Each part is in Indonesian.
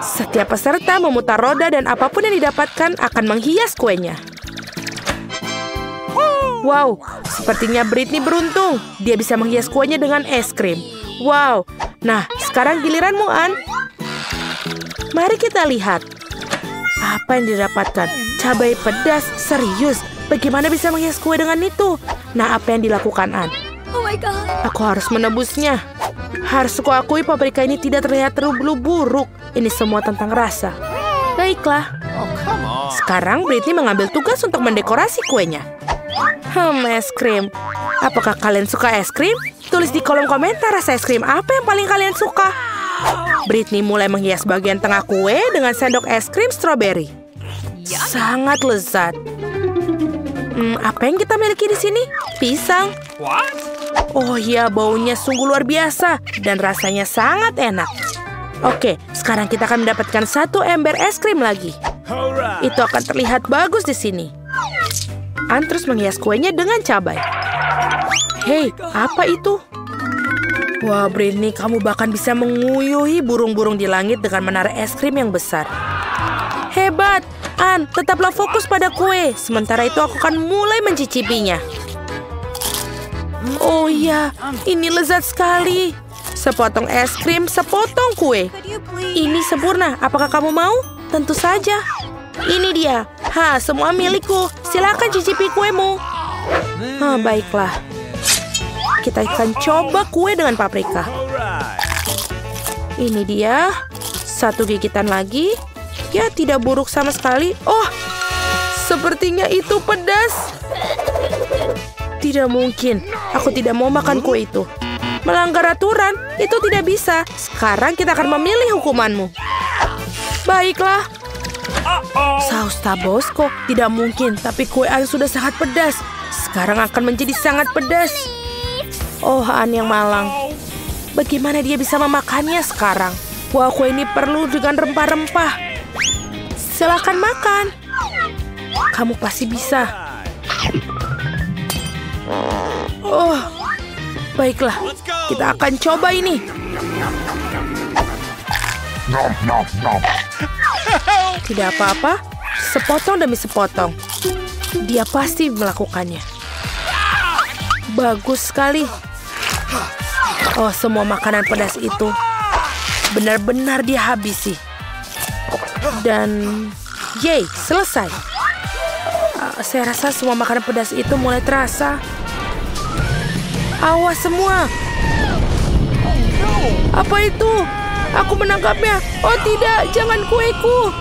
Setiap peserta memutar roda dan apapun yang didapatkan akan menghias kuenya. Wow, sepertinya Britney beruntung. Dia bisa menghias kuenya dengan es krim. Wow, nah sekarang giliranmu, Ann. Mari kita lihat. Apa yang didapatkan? Cabai pedas, serius. Bagaimana bisa menghias kue dengan itu? Nah, apa yang dilakukan, Ann? Oh my God. Aku harus menebusnya. Harus kuakui paprika ini tidak terlihat terlalu buruk. Ini semua tentang rasa. Baiklah. Sekarang Britney mengambil tugas untuk mendekorasi kuenya. Es krim. Apakah kalian suka es krim? Tulis di kolom komentar rasa es krim apa yang paling kalian suka. Britney mulai menghias bagian tengah kue dengan sendok es krim stroberi. Sangat lezat. Apa yang kita miliki di sini? Pisang. Oh iya, baunya sungguh luar biasa dan rasanya sangat enak. Oke, sekarang kita akan mendapatkan 1 ember es krim lagi. Itu akan terlihat bagus di sini. Ann terus menghias kuenya dengan cabai. Hei, apa itu? Wah, Britney, kamu bahkan bisa menguyuhi burung-burung di langit dengan menara es krim yang besar. Hebat! Ann, tetaplah fokus pada kue. Sementara itu aku akan mulai mencicipinya. Oh iya, ini lezat sekali. Sepotong es krim, sepotong kue. Ini sempurna. Apakah kamu mau? Tentu saja. Ini dia. Semua milikku. Silakan cicipi kuemu. Baiklah. Kita akan coba kue dengan paprika. Ini dia. 1 gigitan lagi. Ya, tidak buruk sama sekali. Oh, sepertinya itu pedas. Tidak mungkin. Aku tidak mau makan kue itu. Melanggar aturan, itu tidak bisa. Sekarang kita akan memilih hukumanmu. Baiklah. Saus Tabasco, tidak mungkin. Tapi kue Ann sudah sangat pedas. Sekarang akan menjadi sangat pedas. Oh, Ann yang malang. Bagaimana dia bisa memakannya sekarang? Wah, kue ini perlu dengan rempah-rempah. Silakan makan. Kamu pasti bisa. Oh, baiklah. Kita akan coba ini. Tidak apa-apa. Sepotong demi sepotong. Dia pasti melakukannya. Bagus sekali. Oh, semua makanan pedas itu benar-benar dia habisi. Dan yay, selesai. Saya rasa semua makanan pedas itu mulai terasa. Awas semua. Apa itu? Aku menangkapnya. Oh tidak, jangan kueku.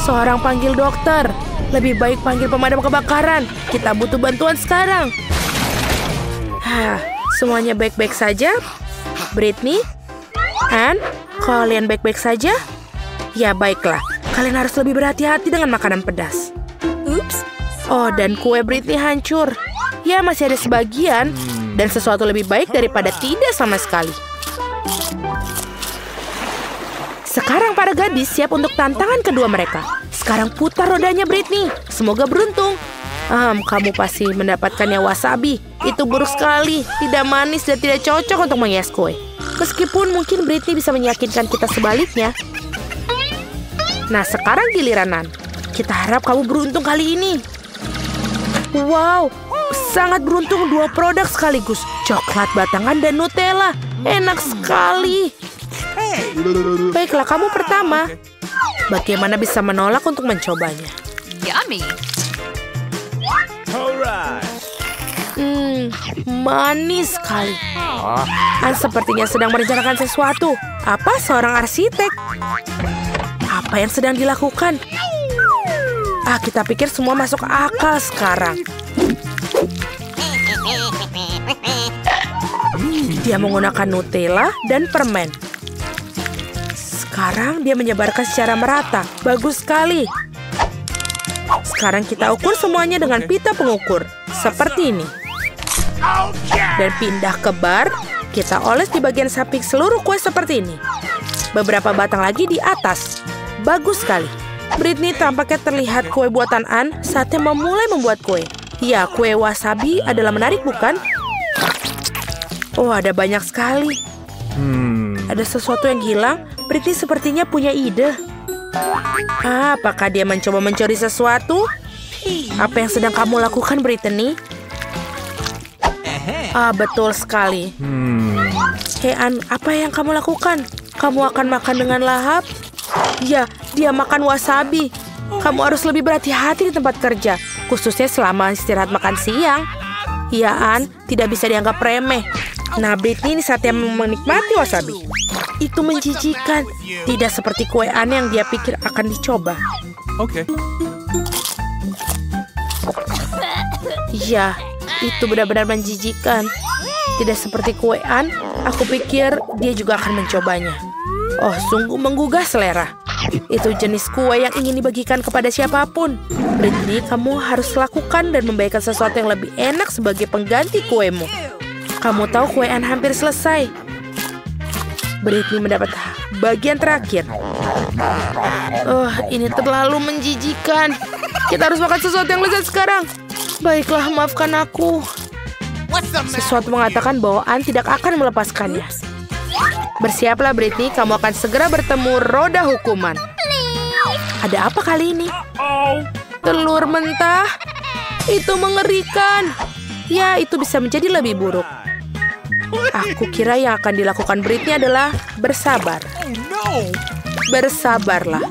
Seorang panggil dokter. Lebih baik panggil pemadam kebakaran. Kita butuh bantuan sekarang. Semuanya baik-baik saja? Britney? Ann? Kalian baik-baik saja? Ya baiklah. Kalian harus lebih berhati-hati dengan makanan pedas. Oops. Oh, dan kue Britney hancur. Ya, masih ada sebagian. Dan sesuatu lebih baik daripada tidak sama sekali. Sekarang para gadis siap untuk tantangan kedua mereka. Sekarang putar rodanya Britney. Semoga beruntung. Kamu pasti mendapatkannya wasabi. Itu buruk sekali. Tidak manis dan tidak cocok untuk menghias kue. Meskipun mungkin Britney bisa meyakinkan kita sebaliknya. Nah, sekarang giliran Ann. Kita harap kamu beruntung kali ini. Wow, sangat beruntung 2 produk sekaligus. Coklat batangan dan Nutella. Enak sekali. Baiklah, kamu pertama. Bagaimana bisa menolak untuk mencobanya? Yummy. Manis sekali. Ann sepertinya sedang merencanakan sesuatu. Apa seorang arsitek? Apa yang sedang dilakukan? Kita pikir semua masuk akal sekarang. Dia menggunakan Nutella dan permen. Sekarang dia menyebarkan secara merata. Bagus sekali. Sekarang kita ukur semuanya dengan pita pengukur. Seperti ini. Dan pindah ke bar. Kita oles di bagian samping seluruh kue seperti ini. Beberapa batang lagi di atas. Bagus sekali. Britney tampaknya terlihat kue buatan Ann saatnya memulai membuat kue. Ya, kue wasabi adalah menarik, bukan? Oh, ada banyak sekali. Ada sesuatu yang hilang. Britney sepertinya punya ide. Apakah dia mencoba mencuri sesuatu? Apa yang sedang kamu lakukan, Brittany? Betul sekali. Hei, Ann, apa yang kamu lakukan? Kamu akan makan dengan lahap? Ya, dia makan wasabi. Kamu harus lebih berhati-hati di tempat kerja, khususnya selama istirahat makan siang. Ya, Ann, tidak bisa dianggap remeh. Nah, Brittany ini saatnya menikmati wasabi. Itu menjijikan. Tidak seperti kue Ann yang dia pikir akan dicoba. Oke. Ya, itu benar-benar menjijikan. Tidak seperti kue Ann, aku pikir dia juga akan mencobanya. Oh, sungguh menggugah selera. Itu jenis kue yang ingin dibagikan kepada siapapun. Brittany, kamu harus lakukan dan membagikan sesuatu yang lebih enak sebagai pengganti kuemu. Kamu tahu kue Ann hampir selesai. Brittany mendapat bagian terakhir. Ini terlalu menjijikan. Kita harus makan sesuatu yang lezat sekarang. Baiklah, maafkan aku. Sesuatu mengatakan bahwa Ann tidak akan melepaskannya. Bersiaplah, Brittany. Kamu akan segera bertemu roda hukuman. Ada apa kali ini? Telur mentah? Itu mengerikan. Ya, itu bisa menjadi lebih buruk. Aku kira yang akan dilakukan Brittany adalah bersabar. Bersabarlah.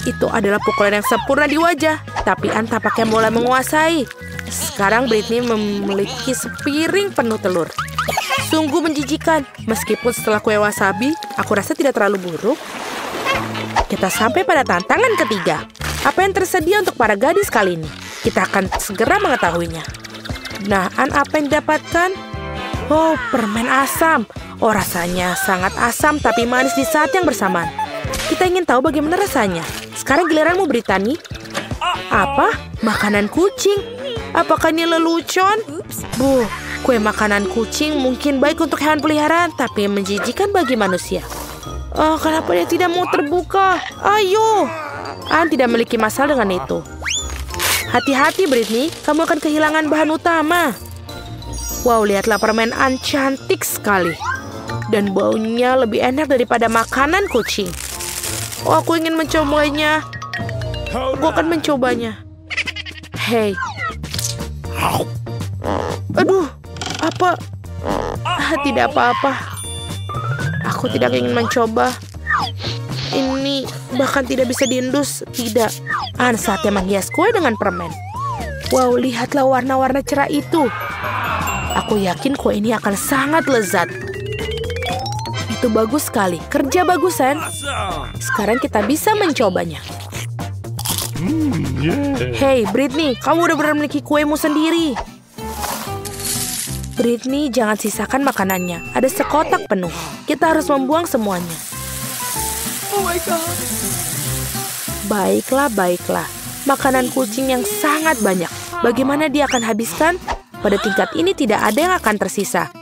Itu adalah pukulan yang sempurna di wajah. Tapi Ann tampaknya mulai menguasai. Sekarang Brittany memiliki sepiring penuh telur. Sungguh menjijikan. Meskipun setelah kue wasabi, aku rasa tidak terlalu buruk. Kita sampai pada tantangan ketiga. Apa yang tersedia untuk para gadis kali ini? Kita akan segera mengetahuinya. Nah, Ann, apa yang didapatkan? Oh, permen asam. Oh, rasanya sangat asam tapi manis di saat yang bersamaan. Kita ingin tahu bagaimana rasanya. Sekarang giliranmu, Brittany. Apa? Makanan kucing? Apakah ini lelucon? Kue makanan kucing mungkin baik untuk hewan peliharaan, tapi menjijikan bagi manusia. Kenapa dia tidak mau terbuka? Ayo! Ann tidak memiliki masalah dengan itu. Hati-hati, Brittany. Kamu akan kehilangan bahan utama. Wow, lihatlah permen Ann cantik sekali. Dan baunya lebih enak daripada makanan kucing. Oh, aku ingin mencobanya. Aku akan mencobanya. Hei. Aduh, apa? Tidak apa-apa. Aku tidak ingin mencoba. Ini bahkan tidak bisa diendus. Tidak. Ann saatnya menghias kue dengan permen. Wow, lihatlah warna-warna cerah itu. Aku yakin kue ini akan sangat lezat. Itu bagus sekali. Kerja bagus, Ann. Sekarang kita bisa mencobanya. Hei, Brittany, kamu udah benar memiliki kuemu sendiri. Brittany, jangan sisakan makanannya. Ada sekotak penuh. Kita harus membuang semuanya. Oh my God. Baiklah, baiklah. Makanan kucing yang sangat banyak. Bagaimana dia akan habiskan? Pada tingkat ini tidak ada yang akan tersisa.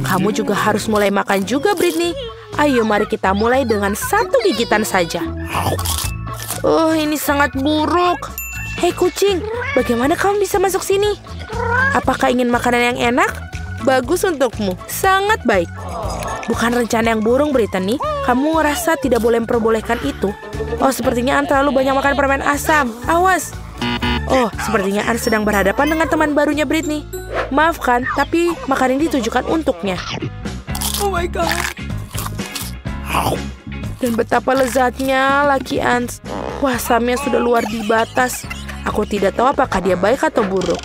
Kamu juga harus mulai makan juga, Brittany. Ayo, mari kita mulai dengan satu gigitan saja. Ini sangat buruk. Hei kucing, bagaimana kamu bisa masuk sini? Apakah ingin makanan yang enak? Bagus untukmu, sangat baik. Bukan rencana yang burung, Brittany. Kamu merasa tidak boleh memperbolehkan itu. Oh, sepertinya Ann terlalu banyak makan permen asam. Awas. Oh, sepertinya Ann sedang berhadapan dengan teman barunya Brittany. Maafkan, tapi makanan ini ditujukan untuknya. Oh my God. Dan betapa lezatnya laki Ann. Wasamnya sudah luar di batas. Aku tidak tahu apakah dia baik atau buruk.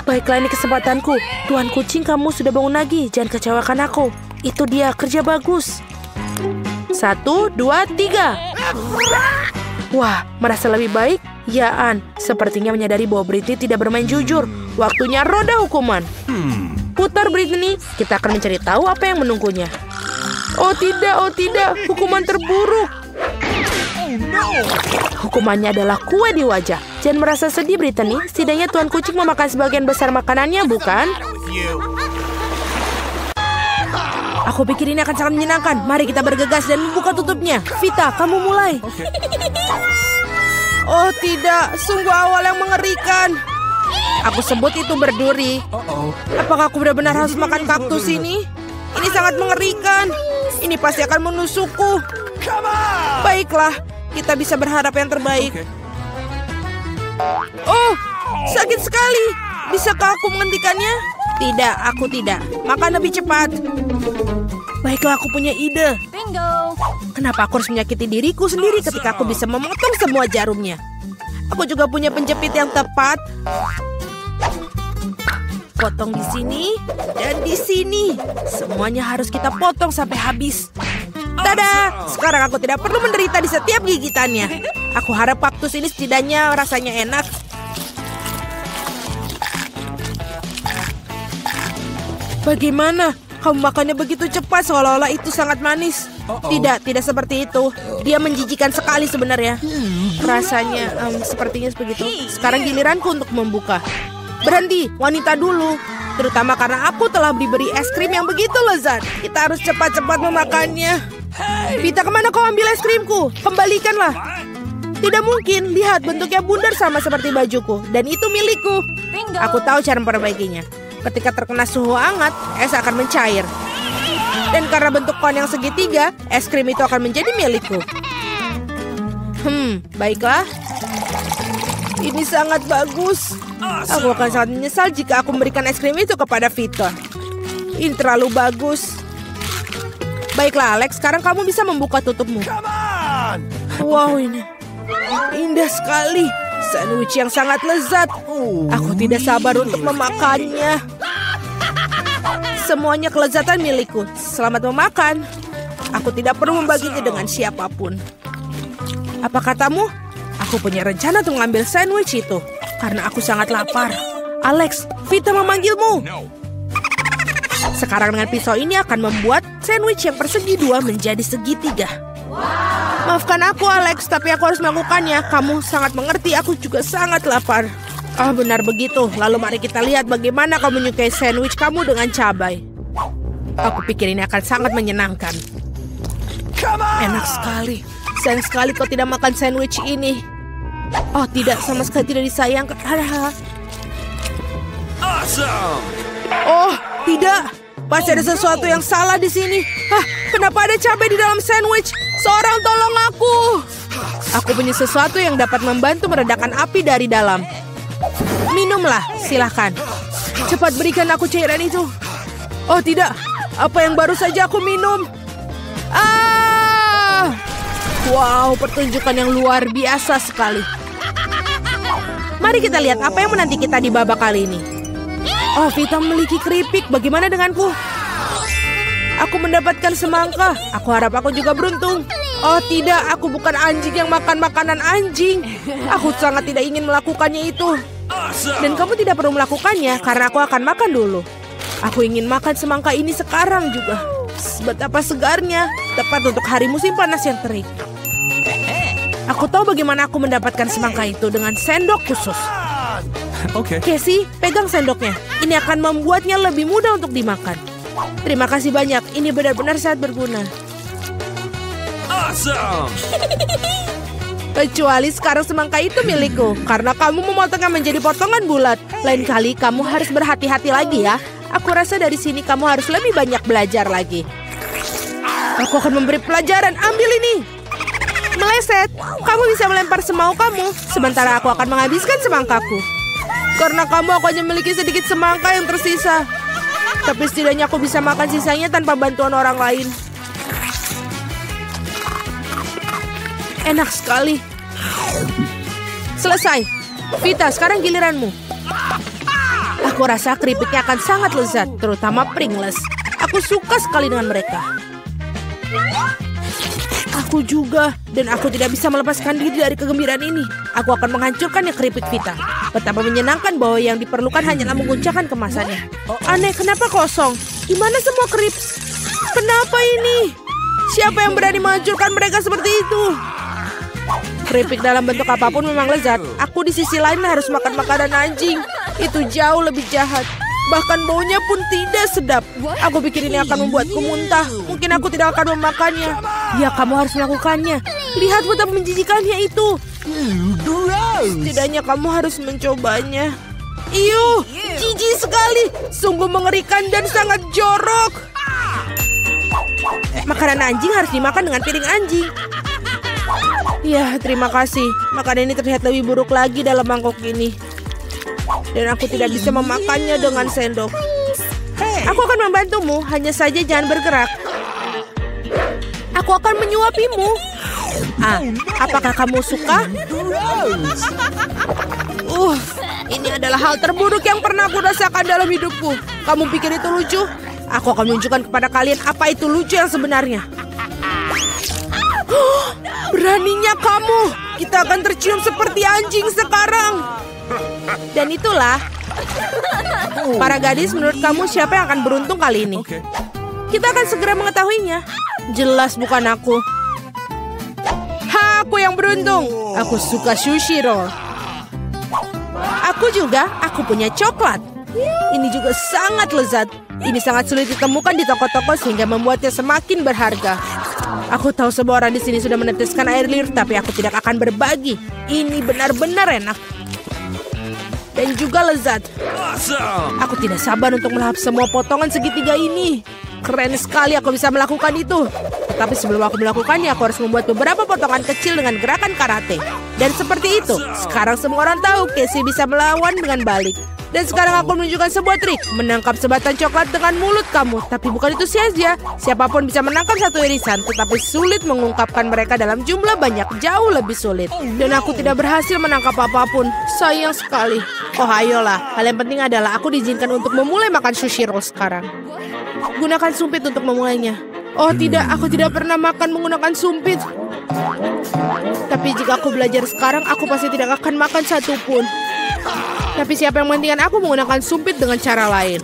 Baiklah, ini kesempatanku. Tuan kucing, kamu sudah bangun lagi. Jangan kecewakan aku. Itu dia, kerja bagus. 1, 2, 3. Wah, merasa lebih baik? Ya, Ann. Sepertinya menyadari bahwa Brittany tidak bermain jujur. Waktunya roda hukuman. Putar, Brittany. Kita akan mencari tahu apa yang menunggunya. Oh tidak. Hukuman terburuk. Hukumannya adalah kue di wajah. Jangan merasa sedih, Brittany. Setidaknya Tuan Kucing memakan sebagian besar makanannya, bukan? Aku pikir ini akan sangat menyenangkan. Mari kita bergegas dan membuka tutupnya. Vita, kamu mulai. Oh tidak, sungguh awal yang mengerikan. Aku sebut itu berduri. Apakah aku benar-benar harus makan kaktus ini? Ini sangat mengerikan. Ini pasti akan menusukku. Baiklah, kita bisa berharap yang terbaik. Okay. Oh, sakit sekali. Bisakah aku menghentikannya? Tidak, aku tidak. Makan lebih cepat. Baiklah, aku punya ide. Bingo. Kenapa aku harus menyakiti diriku sendiri ketika aku bisa memotong semua jarumnya? Aku juga punya penjepit yang tepat. Potong di sini dan di sini. Semuanya harus kita potong sampai habis. Tada! Sekarang aku tidak perlu menderita di setiap gigitannya. Aku harap kaktus ini setidaknya rasanya enak. Bagaimana? Kamu makannya begitu cepat seolah-olah itu sangat manis. Tidak seperti itu. Dia menjijikan sekali sebenarnya. Rasanya sepertinya begitu. Sekarang giliranku untuk membuka. Berhenti, wanita dulu. Terutama karena aku telah diberi es krim yang begitu lezat. Kita harus cepat-cepat memakannya. Vita, kemana kau ambil es krimku? Kembalikanlah. Tidak mungkin, lihat bentuknya bundar sama seperti bajuku. Dan itu milikku. Aku tahu cara memperbaikinya. Ketika terkena suhu hangat, es akan mencair. Dan karena bentuk kon yang segitiga, es krim itu akan menjadi milikku. Baiklah. Ini sangat bagus. Aku akan sangat menyesal jika aku memberikan es krim itu kepada Vita. Ini terlalu bagus. Baiklah, Alex. Sekarang kamu bisa membuka tutupmu. Wow, ini indah sekali. Sandwich yang sangat lezat. Aku tidak sabar untuk memakannya. Semuanya kelezatan milikku. Selamat memakan. Aku tidak perlu membaginya dengan siapapun. Apa katamu? Aku punya rencana untuk mengambil sandwich itu. Karena aku sangat lapar. Alex, Vita memanggilmu. Sekarang dengan pisau ini akan membuat sandwich yang persegi dua menjadi segitiga. Maafkan aku, Alex, tapi aku harus melakukannya. Kamu sangat mengerti, aku juga sangat lapar. Oh, benar begitu. Lalu mari kita lihat bagaimana kau menyukai sandwich kamu dengan cabai. Aku pikir ini akan sangat menyenangkan. Enak sekali. Sayang sekali kau tidak makan sandwich ini. Oh, tidak. Sama sekali tidak disayangkan. Oh, tidak. Pasti ada sesuatu yang salah di sini. Kenapa ada cabai di dalam sandwich? Seorang tolong aku. Aku punya sesuatu yang dapat membantu meredakan api dari dalam. Minumlah, silahkan. Cepat berikan aku cairan itu. Oh tidak, apa yang baru saja aku minum? Wow, pertunjukan yang luar biasa sekali. Mari kita lihat apa yang menanti kita di babak kali ini. Oh, Vita memiliki keripik. Bagaimana denganku? Aku mendapatkan semangka. Aku harap aku juga beruntung. Oh tidak, aku bukan anjing yang makan makanan anjing. Aku sangat tidak ingin melakukannya itu. Dan kamu tidak perlu melakukannya karena aku akan makan dulu. Aku ingin makan semangka ini sekarang juga. Betapa segarnya, tepat untuk hari musim panas yang terik. Aku tahu bagaimana aku mendapatkan semangka itu dengan sendok khusus. Okay. Casey, pegang sendoknya. Ini akan membuatnya lebih mudah untuk dimakan. Terima kasih banyak. Ini benar-benar sangat berguna. Awesome. Kecuali sekarang semangka itu milikku. Karena kamu memotongnya menjadi potongan bulat. Lain kali kamu harus berhati-hati lagi ya. Aku rasa dari sini kamu harus lebih banyak belajar lagi. Aku akan memberi pelajaran. Ambil ini. Meleset. Kamu bisa melempar semau kamu. Sementara aku akan menghabiskan semangkaku. Karena kamu aku hanya memiliki sedikit semangka yang tersisa. Tapi setidaknya aku bisa makan sisanya tanpa bantuan orang lain. Enak sekali. Selesai. Vita, sekarang giliranmu. Aku rasa keripiknya akan sangat lezat, terutama Pringles. Aku suka sekali dengan mereka. Aku juga, dan aku tidak bisa melepaskan diri dari kegembiraan ini. Aku akan menghancurkannya keripik Vita. Betapa menyenangkan bahwa yang diperlukan hanyalah menguncangkan kemasannya. Aneh, kenapa kosong? Di mana semua krips? Kenapa ini? Siapa yang berani menghancurkan mereka seperti itu? Keripik dalam bentuk apapun memang lezat. Aku di sisi lain harus makan makanan anjing. Itu jauh lebih jahat. Bahkan baunya pun tidak sedap. Aku pikir ini akan membuatku muntah. Mungkin aku tidak akan memakannya. Ya, kamu harus melakukannya. Lihat betapa menjijikannya itu. Setidaknya kamu harus mencobanya. Iuh, jijik sekali. Sungguh mengerikan dan sangat jorok. Makanan anjing harus dimakan dengan piring anjing. Ya, terima kasih. Makanan ini terlihat lebih buruk lagi dalam mangkok ini. Dan aku tidak bisa memakannya dengan sendok. Aku akan membantumu, hanya saja jangan bergerak. Aku akan menyuapimu. Apakah kamu suka? Ini adalah hal terburuk yang pernah aku rasakan dalam hidupku. Kamu pikir itu lucu? Aku akan menunjukkan kepada kalian apa itu lucu yang sebenarnya. Beraninya kamu. Kita akan tercium seperti anjing sekarang. Dan itulah. Para gadis, menurut kamu siapa yang akan beruntung kali ini? Kita akan segera mengetahuinya. Jelas bukan aku. Aku yang beruntung. Aku suka sushi roll. Aku juga. Aku punya coklat. Ini juga sangat lezat. Ini sangat sulit ditemukan di toko-toko sehingga membuatnya semakin berharga. Aku tahu semua orang di sini sudah meneteskan air liur, tapi aku tidak akan berbagi. Ini benar-benar enak. Dan juga lezat. Aku tidak sabar untuk melahap semua potongan segitiga ini. Keren sekali aku bisa melakukan itu. Tapi sebelum aku melakukannya, aku harus membuat beberapa potongan kecil dengan gerakan karate. Dan seperti itu, sekarang semua orang tahu Casey bisa melawan dengan balik. Dan sekarang aku menunjukkan sebuah trik. Menangkap sebatang coklat dengan mulut kamu. Tapi bukan itu saja. Siapapun bisa menangkap satu irisan. Tetapi sulit mengungkapkan mereka dalam jumlah banyak. Jauh lebih sulit. Dan aku tidak berhasil menangkap apapun. Sayang sekali. Oh ayolah. Hal yang penting adalah aku diizinkan untuk memulai makan sushi roll sekarang. Gunakan sumpit untuk memulainya. Oh tidak, aku tidak pernah makan menggunakan sumpit. Tapi jika aku belajar sekarang, aku pasti tidak akan makan satupun. Tapi siapa yang menghentikan aku menggunakan sumpit dengan cara lain.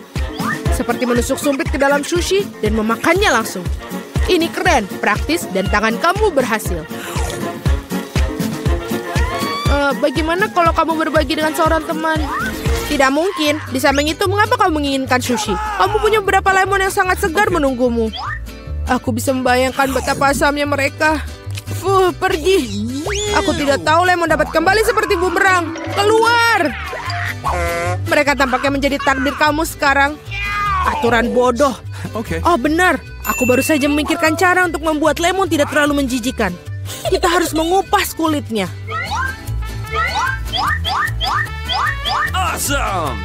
Seperti menusuk sumpit ke dalam sushi dan memakannya langsung. Ini keren, praktis, dan tangan kamu berhasil. Bagaimana kalau kamu berbagi dengan seorang teman? Tidak mungkin. Di samping itu, mengapa kamu menginginkan sushi? Kamu punya beberapa lemon yang sangat segar menunggumu. Aku bisa membayangkan betapa asamnya mereka. Pergi. Aku tidak tahu lemon dapat kembali seperti bumerang. Keluar. Mereka tampaknya menjadi takdir kamu sekarang. Aturan bodoh. Oh benar. Aku baru saja memikirkan cara untuk membuat lemon tidak terlalu menjijikan. Kita harus mengupas kulitnya. Awesome!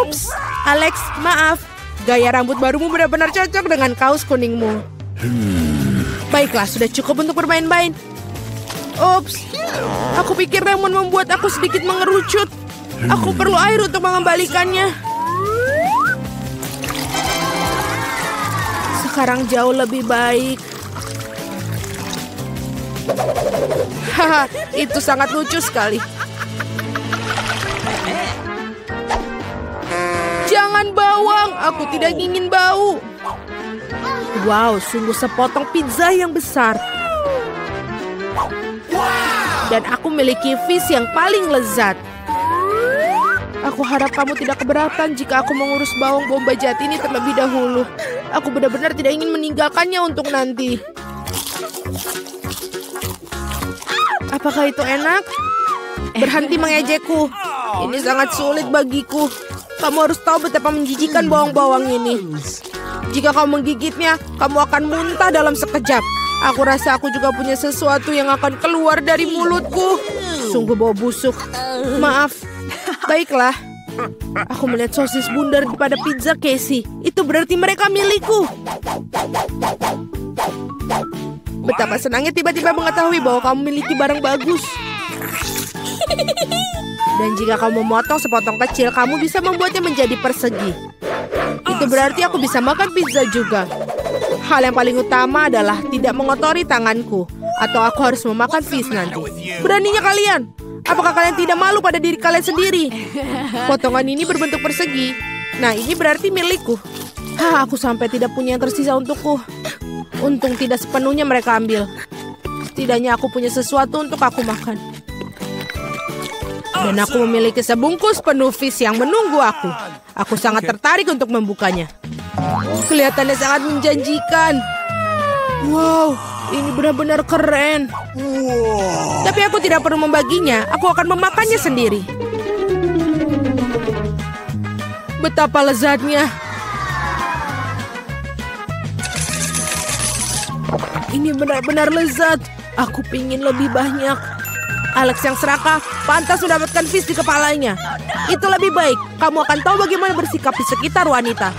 Ups, Alex, maaf. Gaya rambut barumu benar-benar cocok dengan kaos kuningmu. Baiklah, sudah cukup untuk bermain-main. Ups, aku pikir lemon membuat aku sedikit mengerucut. Aku perlu air untuk mengembalikannya. Sekarang jauh lebih baik. Haha, itu sangat lucu sekali. Jangan bawang, aku tidak ingin bau. Wow, sungguh sepotong pizza yang besar. Dan aku memiliki fish yang paling lezat. Aku harap kamu tidak keberatan jika aku mengurus bawang bombay jati ini terlebih dahulu. Aku benar-benar tidak ingin meninggalkannya untuk nanti. Apakah itu enak? Berhenti mengejekku. Ini sangat sulit bagiku. Kamu harus tahu betapa menjijikan bawang-bawang ini. Jika kamu menggigitnya, kamu akan muntah dalam sekejap. Aku rasa aku juga punya sesuatu yang akan keluar dari mulutku. Sungguh bau busuk. Maaf. Baiklah. Aku melihat sosis bundar pada pizza Casey. Itu berarti mereka milikku. Betapa senangnya tiba-tiba mengetahui bahwa kamu memiliki barang bagus. Dan jika kamu memotong sepotong kecil, kamu bisa membuatnya menjadi persegi. Itu berarti aku bisa makan pizza juga. Hal yang paling utama adalah tidak mengotori tanganku. Atau aku harus memakan fish nanti. Beraninya kalian? Apakah kalian tidak malu pada diri kalian sendiri? Potongan ini berbentuk persegi. Nah, ini berarti milikku. Aku sampai tidak punya yang tersisa untukku. Untung tidak sepenuhnya mereka ambil. Setidaknya aku punya sesuatu untuk aku makan. Dan aku memiliki sebungkus penuh fish yang menunggu aku. Aku sangat tertarik untuk membukanya. Kelihatannya sangat menjanjikan. Wow, ini benar-benar keren. Tapi aku tidak perlu membaginya. Aku akan memakannya sendiri. Betapa lezatnya. Ini benar-benar lezat. Aku pingin lebih banyak. Alex yang serakah pantas mendapatkan fish di kepalanya. Itu lebih baik. Kamu akan tahu bagaimana bersikap di sekitar wanita.